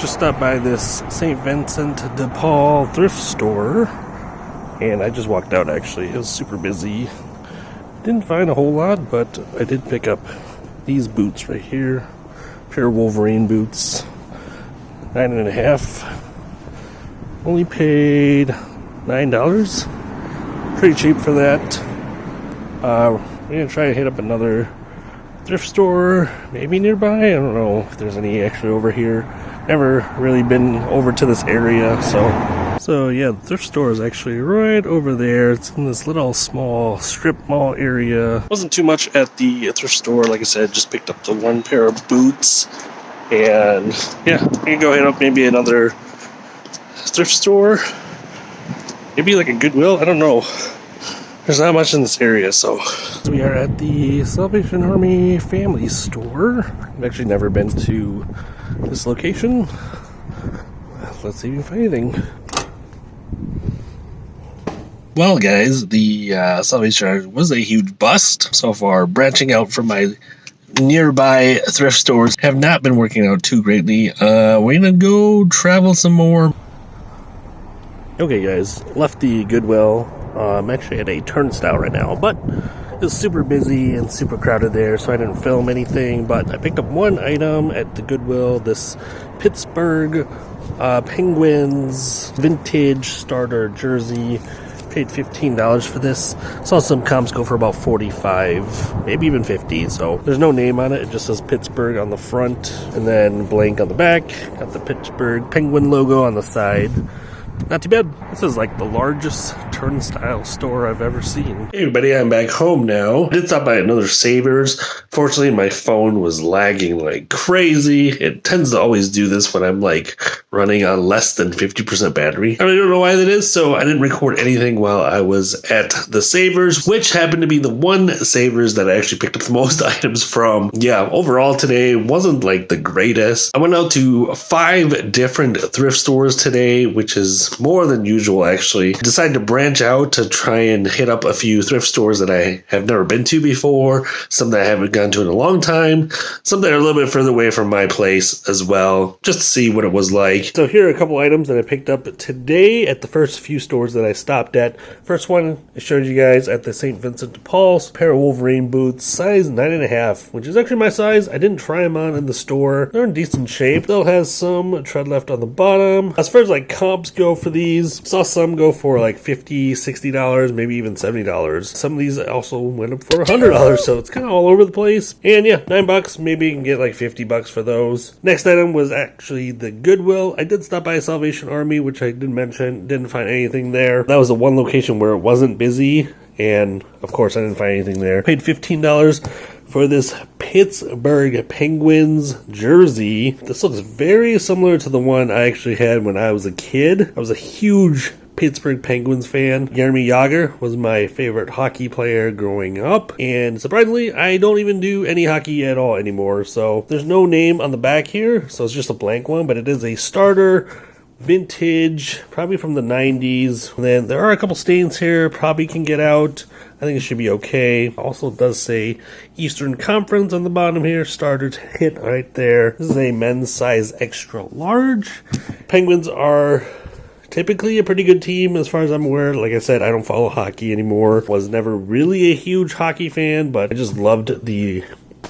just stopped by this St. Vincent de Paul thrift store, and I just walked out actually. It was super busy. Didn't find a whole lot, but I did pick up these boots right here. A pair of Wolverine boots. $9.50. Only paid $9. Pretty cheap for that. We're going to try to hit up another thrift store, maybe nearby. I don't know if there's any actually over here. Never really been over to this area, so yeah, the thrift store is actually right over there. It's in this little small strip mall area. Wasn't too much at the thrift store, like I said, just picked up the one pair of boots. And yeah, we can go hit up maybe another thrift store. Maybe like a Goodwill, I don't know. There's not much in this area, so we are at the Salvation Army Family Store. I've actually never been to this location. Let's see if we can find anything. Well, guys, the Salvation Army was a huge bust so far. Branching out from my nearby thrift stores have not been working out too greatly. We're gonna go travel some more. Okay, guys, left the Goodwill. I'm actually at a turnstile right now, but it's super busy and super crowded there, so I didn't film anything. But I picked up one item at the Goodwill, this Pittsburgh Penguins vintage starter jersey. Paid $15 for this. Saw some comps go for about $45, maybe even $50. So there's no name on it. It just says Pittsburgh on the front and then blank on the back. Got the Pittsburgh Penguin logo on the side. Not too bad. This is like the largest turnstile store I've ever seen. Hey everybody, I'm back home now. I did stop by another Savers. Fortunately, my phone was lagging like crazy. It tends to always do this when I'm like running on less than 50% battery. I really don't know why that is, so I didn't record anything while I was at the Savers, which happened to be the one Savers that I actually picked up the most items from. Yeah, overall today wasn't like the greatest. I went out to 5 different thrift stores today, which is more than usual actually. I decided to branch out to try and hit up a few thrift stores that I have never been to before, some that I haven't gone to in a long time, some that are a little bit further away from my place as well, just to see what it was like. So here are a couple items that I picked up today at the first few stores that I stopped at. First one I showed you guys at the St. Vincent de Paul's, pair of Wolverine boots, size 9.5, which is actually my size. I didn't try them on in the store. They're in decent shape. They'll have some tread left on the bottom. As far as like comps go for these, saw some go for like $50, $60, maybe even $70. Some of these also went up for $100, so it's kind of all over the place. And yeah, $9, maybe you can get like $50 for those. Next item was actually the Goodwill. I did stop by Salvation Army, which I did mention, didn't find anything there. That was the one location where it wasn't busy, and of course I didn't find anything there. Paid $15 for this Pittsburgh Penguins jersey. This looks very similar to the one I actually had when I was a kid. I was a huge Pittsburgh Penguins fan. Jaromir Jagr was my favorite hockey player growing up, and surprisingly, I don't even do any hockey at all anymore. So there's no name on the back here, so it's just a blank one, but it is a starter. Vintage, probably from the 90s. And then there are a couple stains here, probably can get out. I think it should be okay. Also does say Eastern Conference on the bottom here. Starter to hit right there. This is a men's size extra large. Penguins are typically a pretty good team as far as I'm aware. Like I said, I don't follow hockey anymore. Was never really a huge hockey fan, but I just loved the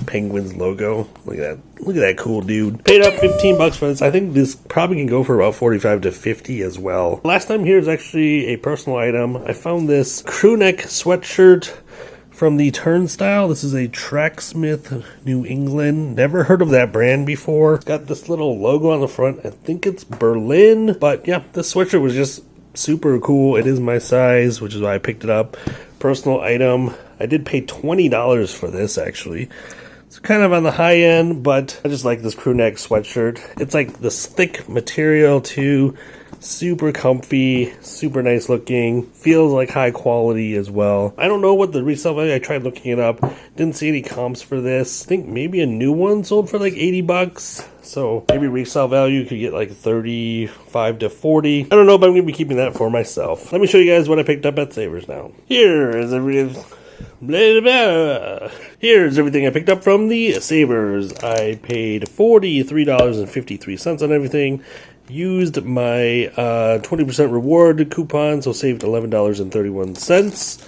Penguins logo. Look at that. Look at that cool dude. Paid up $15 for this. I think this probably can go for about $45 to $50 as well. Last time here is actually a personal item. I found this crew neck sweatshirt from the Turnstile. This is a Tracksmith New England. Never heard of that brand before. It's got this little logo on the front. I think it's Berlin. But yeah, this sweatshirt was just super cool. It is my size, which is why I picked it up. Personal item. I did pay $20 for this actually. It's kind of on the high end, but I just like this crew neck sweatshirt. It's like this thick material too. Super comfy, super nice looking, feels like high quality as well. I don't know what the resale value, I tried looking it up, didn't see any comps for this. I think maybe a new one sold for like $80, so maybe resale value could get like 35 to 40. I don't know, but I'm going to be keeping that for myself. Let me show you guys what I picked up at Savers now. Here is everything. Blah, blah, blah. Here's everything I picked up from the Savers. I paid $43.53 on everything. Used my 20% reward coupon, so saved $11.31.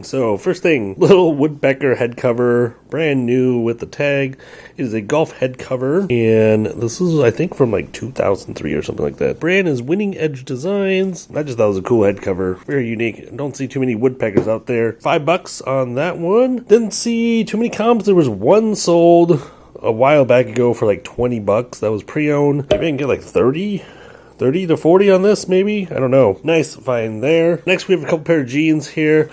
So first thing, little woodpecker head cover, brand new with the tag. It is a golf head cover, and this is, I think, from like 2003 or something like that. Brand is Winning Edge Designs. I just thought it was a cool head cover, very unique. Don't see too many woodpeckers out there. $5 on that one. Didn't see too many comps. There was one sold a while back ago for like $20. That was pre-owned. Maybe I can get like 30 to 40 on this, maybe? I don't know. Nice find there. Next, we have a couple pair of jeans here.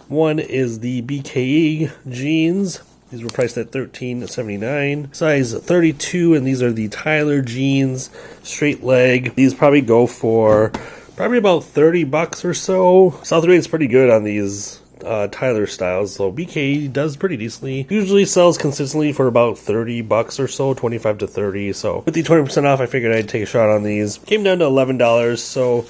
One is the BKE jeans. These were priced at $13.79. Size 32, and these are the Tyler jeans, straight leg. These probably go for about $30 or so. South rate's pretty good on these Tyler styles, so BK does pretty decently. Usually sells consistently for about $30 or so, 25 to 30. So with the 20% off, I figured I'd take a shot on these. Came down to $11, so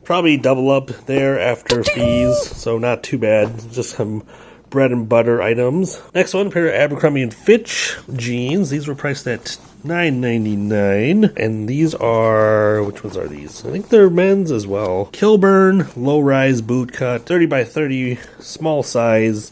probably double up there after fees, so not too bad. Just some bread and butter items. Next one, a pair of Abercrombie & Fitch jeans. These were priced at $9.99, and these are, which ones are these? I think they're men's as well. Kilburn low-rise boot cut, 30 by 30, small size,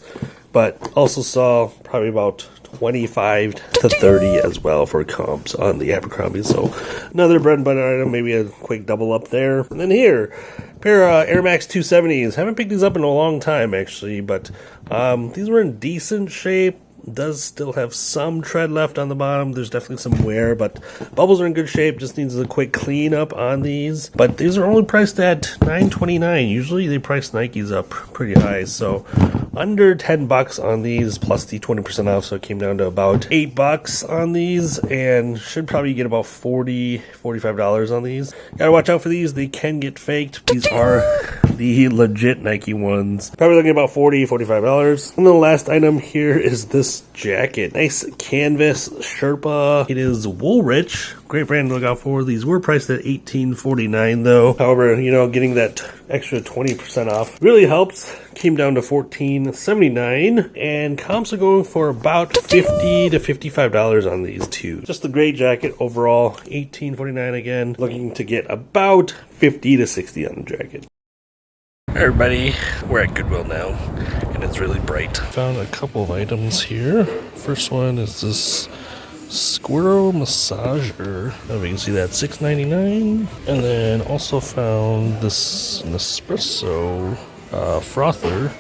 but also saw probably about 25 to 30 as well for comps on the Abercrombie. So another bread and butter item, maybe a quick double up there. And then here, a pair of Air Max 270s. Haven't picked these up in a long time actually, but these were in decent shape. Does still have some tread left on the bottom. There's definitely some wear, but bubbles are in good shape. Just needs a quick clean up on these. But these are only priced at $9.29. Usually they price Nikes up pretty high, so under $10 on these plus the 20% off. So it came down to about $8 on these, and should probably get about $45 on these. Gotta watch out for these. They can get faked. These are the legit Nike ones. Probably looking at about $45. And the last item here is this jacket. Nice canvas Sherpa. It is Woolrich. Great brand to look out for. These were priced at $18.49 though. However, you know, getting that extra 20% off really helps. Came down to $14.79, and comps are going for about $50 to $55 on these two. Just a great jacket overall. $18.49 again. Looking to get about $50 to $60 on the jacket. Hey everybody, we're at Goodwill now, and it's really bright. Found a couple of items here. First one is this squirrel massager. Oh, we can see that, $6.99. And then also found this Nespresso frother.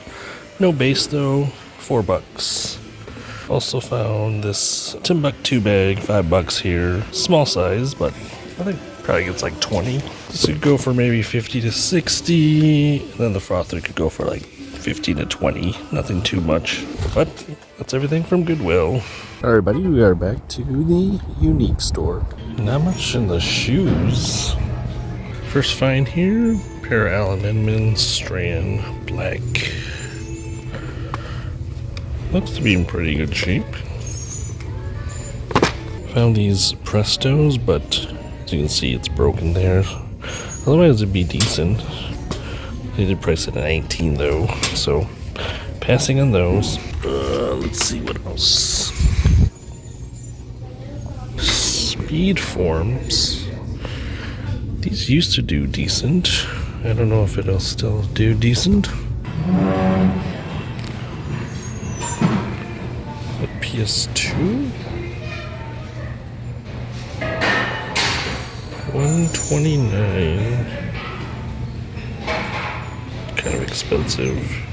No base though, $4. Also found this Timbuktu bag, $5 here. Small size, but I think probably gets like 20. This could go for maybe 50 to 60. And then the frother could go for like 15 to 20. Nothing too much. But that's everything from Goodwill. All right, buddy, we are back to the Unique store. Not much in the shoes. First find here, pair of Allen Edmonds Strand Black. Looks to be in pretty good shape. Found these Prestos, but as you can see, it's broken there. Otherwise, it'd be decent. They did price it at $19 though, so passing on those. Let's see what else. Speed forms. These used to do decent. I don't know if it'll still do decent. A PS2. $129. Kind of expensive.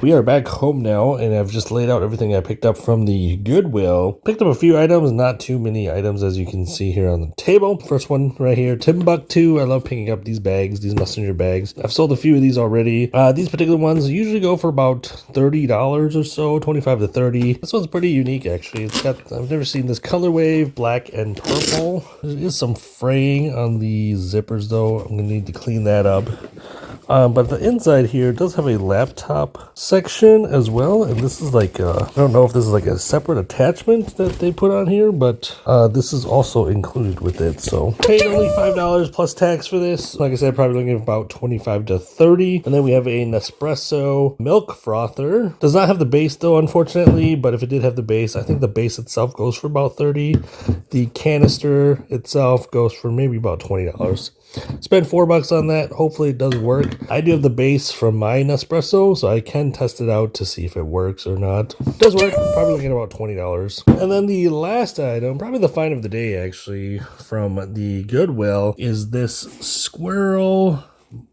We are back home now, and I've just laid out everything I picked up from the Goodwill. Picked up a few items, not too many items as you can see here on the table. First one right here, Timbuktu. I love picking up these bags, these messenger bags. I've sold a few of these already. These particular ones usually go for about $30 or so, 25 to 30. This one's pretty unique actually. It's got, I've never seen this color wave, black and purple. There is some fraying on the zippers though. I'm gonna need to clean that up. But the inside here does have a laptop section as well, and this is like I don't know if this is like a separate attachment that they put on here, but this is also included with it. So paid only $5 plus tax for this. Like I said, probably looking at about 25 to 30. And then we have a Nespresso milk frother. Does not have the base though, unfortunately, but if it did have the base, I think the base itself goes for about 30. The canister itself goes for maybe about $20. Spent $4 on that. Hopefully it does work. I do have the base from my Nespresso, so I can test it out to see if it works or not. It does work. Probably looking at about $20. And then the last item, probably the find of the day actually, from the Goodwill, is this Squirrel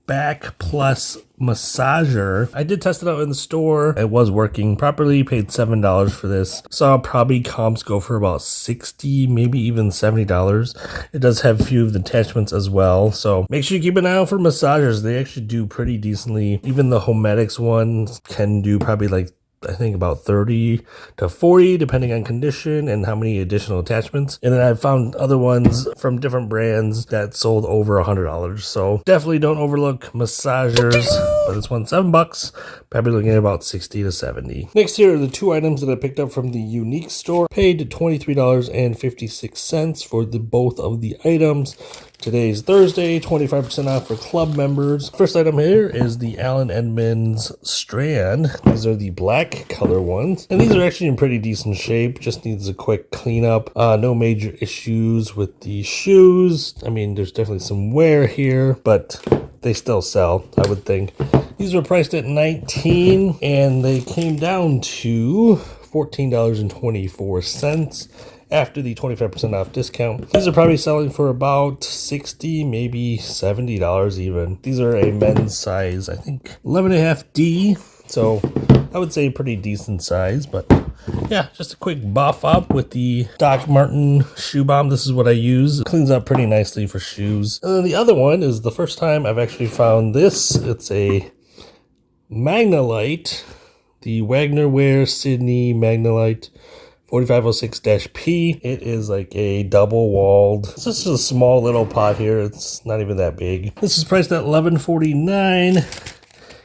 Back Plus massager. I did test it out in the store. It was working properly. Paid $7 for this. Saw probably comps go for about $60, maybe even $70. It does have a few of the attachments as well, so make sure you keep an eye out for massagers. They actually do pretty decently. Even the Homedics ones can do probably like, I think about 30 to 40 depending on condition and how many additional attachments. And then I found other ones from different brands that sold over $100. So definitely don't overlook massagers. But this one's $7, probably looking at about 60 to 70. Next here are the two items that I picked up from the Unique store. Paid $23.56 for both of the items. Today's Thursday, 25% off for club members. First item here is the Allen Edmonds Strand. These are the black color ones, and these are actually in pretty decent shape. Just needs a quick cleanup. No major issues with the shoes. I mean, there's definitely some wear here, but they still sell, I would think. These were priced at $19, and they came down to $14.24. After the 25% off discount. These are probably selling for about $60, maybe $70 even. These are a men's size, I think 11.5D. So I would say pretty decent size, but yeah, just a quick buff up with the Doc Marten shoe bomb. This is what I use. It cleans up pretty nicely for shoes. And then the other one is the first time I've actually found this. It's a Magnalite, the Wagner Wear Sydney Magnalite 4506-P. It is like a double-walled. It's just a small little pot here. It's not even that big. This is priced at $11.49.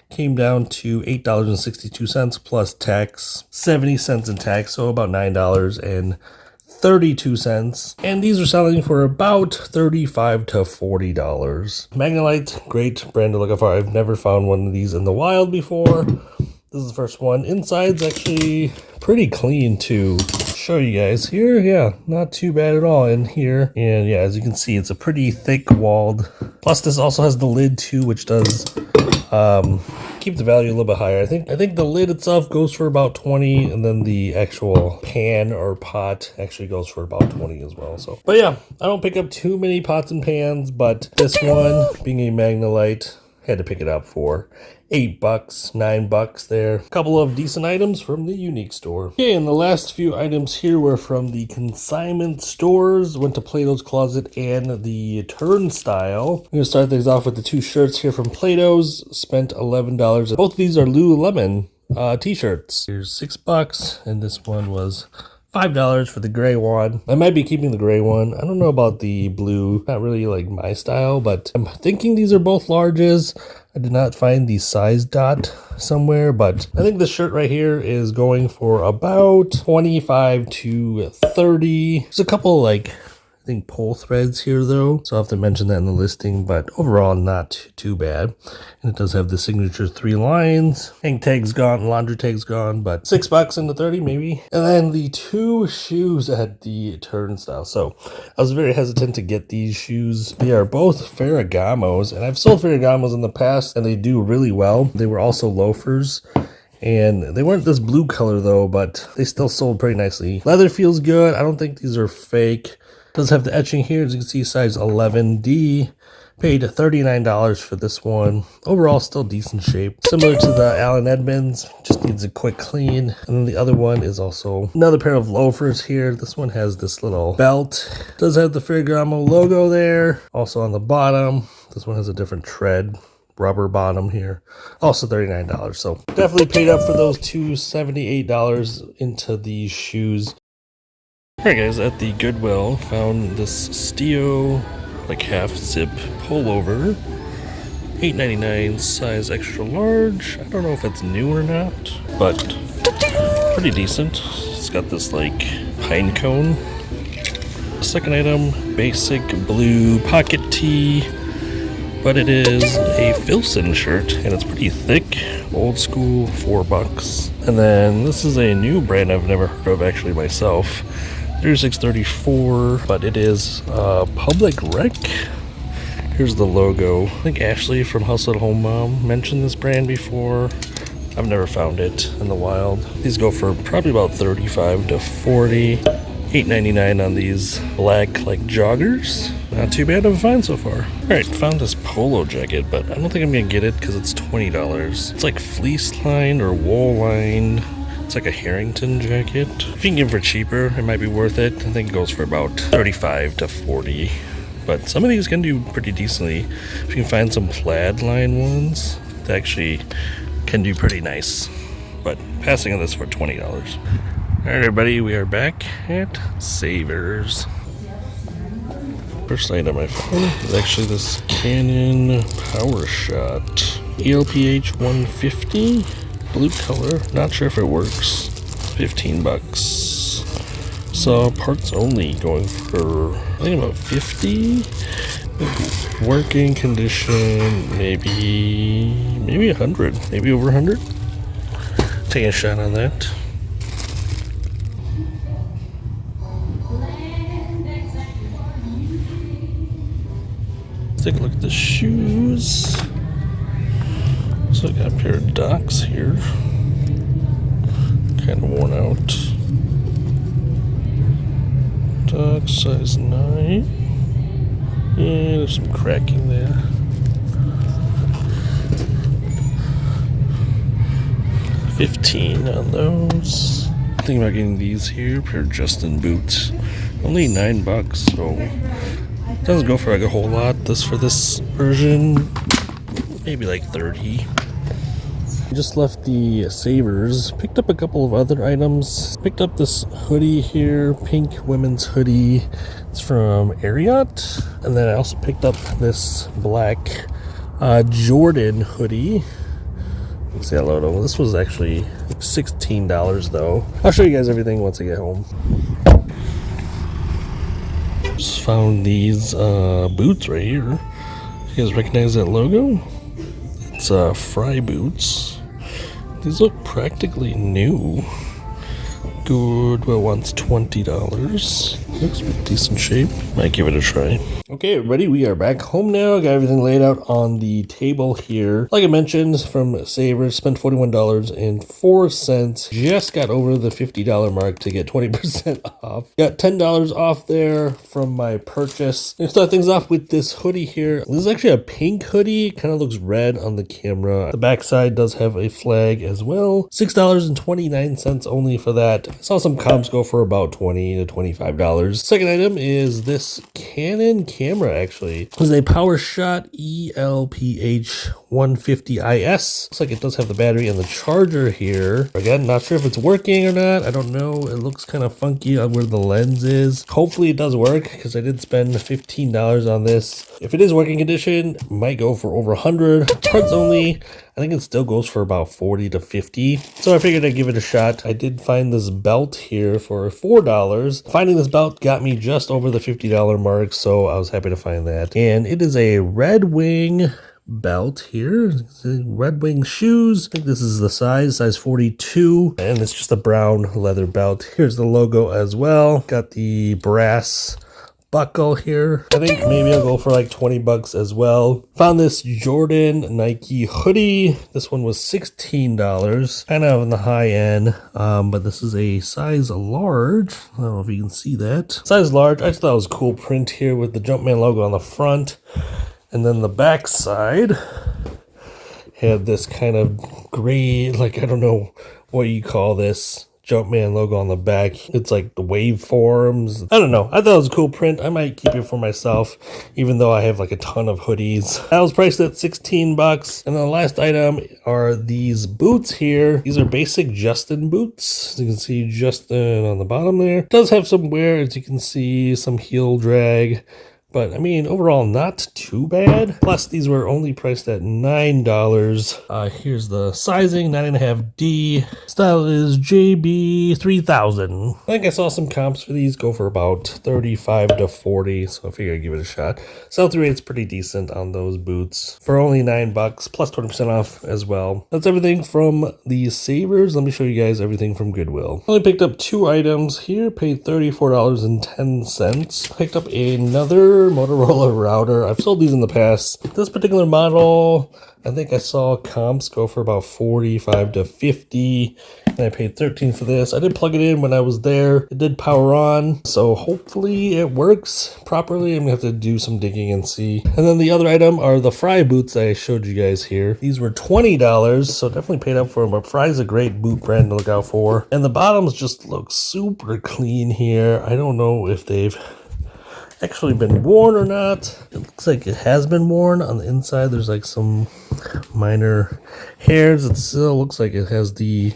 Came down to $8.62 plus tax, 70 cents in tax, so about $9.32. And these are selling for about $35 to $40. Magnalite, great brand to look out for. I've never found one of these in the wild before. This is the first one. Inside's actually pretty clean to show you guys here. Yeah, not too bad at all in here. And yeah, as you can see, it's a pretty thick walled. Plus this also has the lid too, which does keep the value a little bit higher. I think the lid itself goes for about 20, and then the actual pan or pot actually goes for about 20 as well. So, but yeah, I don't pick up too many pots and pans, but this one being a Magnalite, had to pick it up for $8, $9 there. A couple of decent items from the Unique store. Okay, and the last few items here were from the Consignment stores. Went to Plato's Closet and the Turnstile. I'm gonna start things off with the two shirts here from Plato's. Spent $11. Both of these are Lululemon t-shirts. Here's $6, and this one was $5 for the gray one. I might be keeping the gray one. I don't know about the blue. Not really like my style, but I'm thinking these are both larges. I did not find the size dot somewhere, but I think this shirt right here is going for about 25 to 30. There's a couple like, I think, pull threads here though, so I'll have to mention that in the listing, but overall not too bad. And it does have the signature 3 lines. Hang tag's gone, laundry tag's gone, but $6 into 30 maybe. And then the two shoes at the Turnstile. So I was very hesitant to get these shoes. They are both Ferragamos, and I've sold Ferragamos in the past and they do really well. They were also loafers. And they weren't this blue color though, but they still sold pretty nicely. Leather feels good. I don't think these are fake. Does have the etching here, as you can see, size 11D. Paid $39 for this one. Overall, still decent shape. Similar to the Allen Edmonds, just needs a quick clean. And then the other one is also another pair of loafers here. This one has this little belt. Does have the Ferragamo logo there. Also on the bottom, this one has a different tread. Rubber bottom here. Also $39. So definitely paid up for those two $78 into these shoes. Alright guys, at the Goodwill, found this Stio like half zip pullover. $8.99, size extra large. I don't know if it's new or not, but pretty decent. It's got this like pine cone. Second item, basic blue pocket tee, but it is a Filson shirt and it's pretty thick, old school, $4. And then this is a new brand I've never heard of actually myself, 3634, but it is Public Rec. Here's the logo. I think Ashley from House at Home Mom mentioned this brand before. I've never found it in the wild. These go for probably about 35 to 40. $8.99 on these black like joggers. Not too bad of a find so far. Alright, found this polo jacket, but I don't think I'm gonna get it because it's $20. It's like fleece lined or wool lined. It's like a Harrington jacket. If you can get it for cheaper, it might be worth it. I think it goes for about 35 to 40. But some of these can do pretty decently. If you can find some plaid line ones, they actually can do pretty nice. But passing on this for $20. Alright everybody, we are back at Savers. First item I found is actually this Canon PowerShot ELPH 150, blue color. Not sure if it works. $15. So parts only, going for I think about 50. Working condition, maybe 100, maybe over 100. Taking a shot on that. Take a look at the shoes. So I got a pair of Docs here. Kind of worn out. Docs size 9. Yeah, there's some cracking there. $15 on those. Thinking about getting these here, pair of Justin boots. Only $9, so doesn't go for like a whole lot. This for this version, maybe like 30. Just left the Savers, picked up a couple of other items. Picked up this hoodie here, pink women's hoodie. It's from Ariat. And then I also picked up this black Jordan hoodie. You can see that logo. This was actually $16 though. I'll show you guys everything once I get home. Just found these boots right here. You guys recognize that logo? It's Fry boots. These look practically new. Goodwill wants $20. Looks in decent shape. Might give it a try. Okay, everybody, we are back home now. Got everything laid out on the table here. Like I mentioned, from Savers, spent $41.04. Just got over the $50 mark to get 20% off. Got $10 off there from my purchase. I'm gonna start things off with this hoodie here. This is actually a pink hoodie. Kind of looks red on the camera. The backside does have a flag as well. $6.29 only for that. I saw some comps go for about $20 to $25. Second item is this Canon camera, actually. This is a PowerShot ELPH 150IS. Looks like it does have the battery and the charger here. Again, not sure if it's working or not. I don't know. It looks kind of funky on where the lens is. Hopefully it does work because I did spend $15 on this. If it is working condition, it might go for over 100. Parts only. I think it still goes for about 40 to 50. So I figured I'd give it a shot. I did find this belt here for $4. Finding this belt got me just over the $50 mark, so I was happy to find that. And it is a Red Wing belt here. Red Wing shoes. I think this is the size 42. And it's just a brown leather belt. Here's the logo as well. Got the brass buckle here. I think maybe I'll go for like $20 as well. Found this Jordan Nike hoodie. This one was $16. Kind of on the high end, but this is a size large. I don't know if you can see that. Size large. I just thought it was a cool print here with the Jumpman logo on the front. And then the back side had this kind of gray, like I don't know what you call this, Jumpman logo on the back. It's like the waveforms. I don't know. I thought it was a cool print. I might keep it for myself, even though I have like a ton of hoodies. That was priced at $16. And then the last item are these boots here. These are basic Justin boots. As you can see, Justin on the bottom there. It does have some wear, as you can see, some heel drag. But I mean, overall, not too bad. Plus, these were only priced at $9. Here's the sizing, 9.5D. Style is JB3000. I think I saw some comps for these go for about 35 to 40, so I figured I'd give it a shot. Sell-through rate's pretty decent on those boots for only $9 plus 20% off as well. That's everything from the Savers. Let me show you guys everything from Goodwill. Only picked up 2 items here, paid $34.10. Picked up another Motorola router. I've sold these in the past. This particular model, I think I saw comps go for about 45 to 50, and I paid $13 for this. I did plug it in when I was there. It did power on, so hopefully it works properly. I'm gonna have to do some digging and see. And then the other item are the Fry boots I showed you guys here. These were $20, so definitely paid up for them, but Fry's a great boot brand to look out for. And the bottoms just look super clean here. I don't know if they've actually been worn or not. It looks like it has been worn. On the inside there's like some minor hairs. It still looks like it has the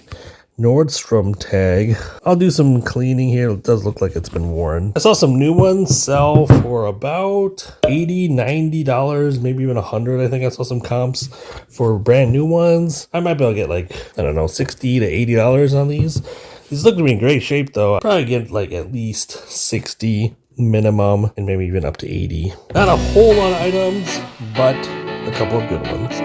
Nordstrom tag. I'll do some cleaning here. It does look like it's been worn. I saw some new ones sell for about $80, $90, maybe even $100. I think I saw some comps for brand new ones. I might be able to get like, I don't know, $60 to $80 on these. These look to be in great shape though. I'll probably get like at least 60 minimum and maybe even up to 80. Not a whole lot of items, but a couple of good ones.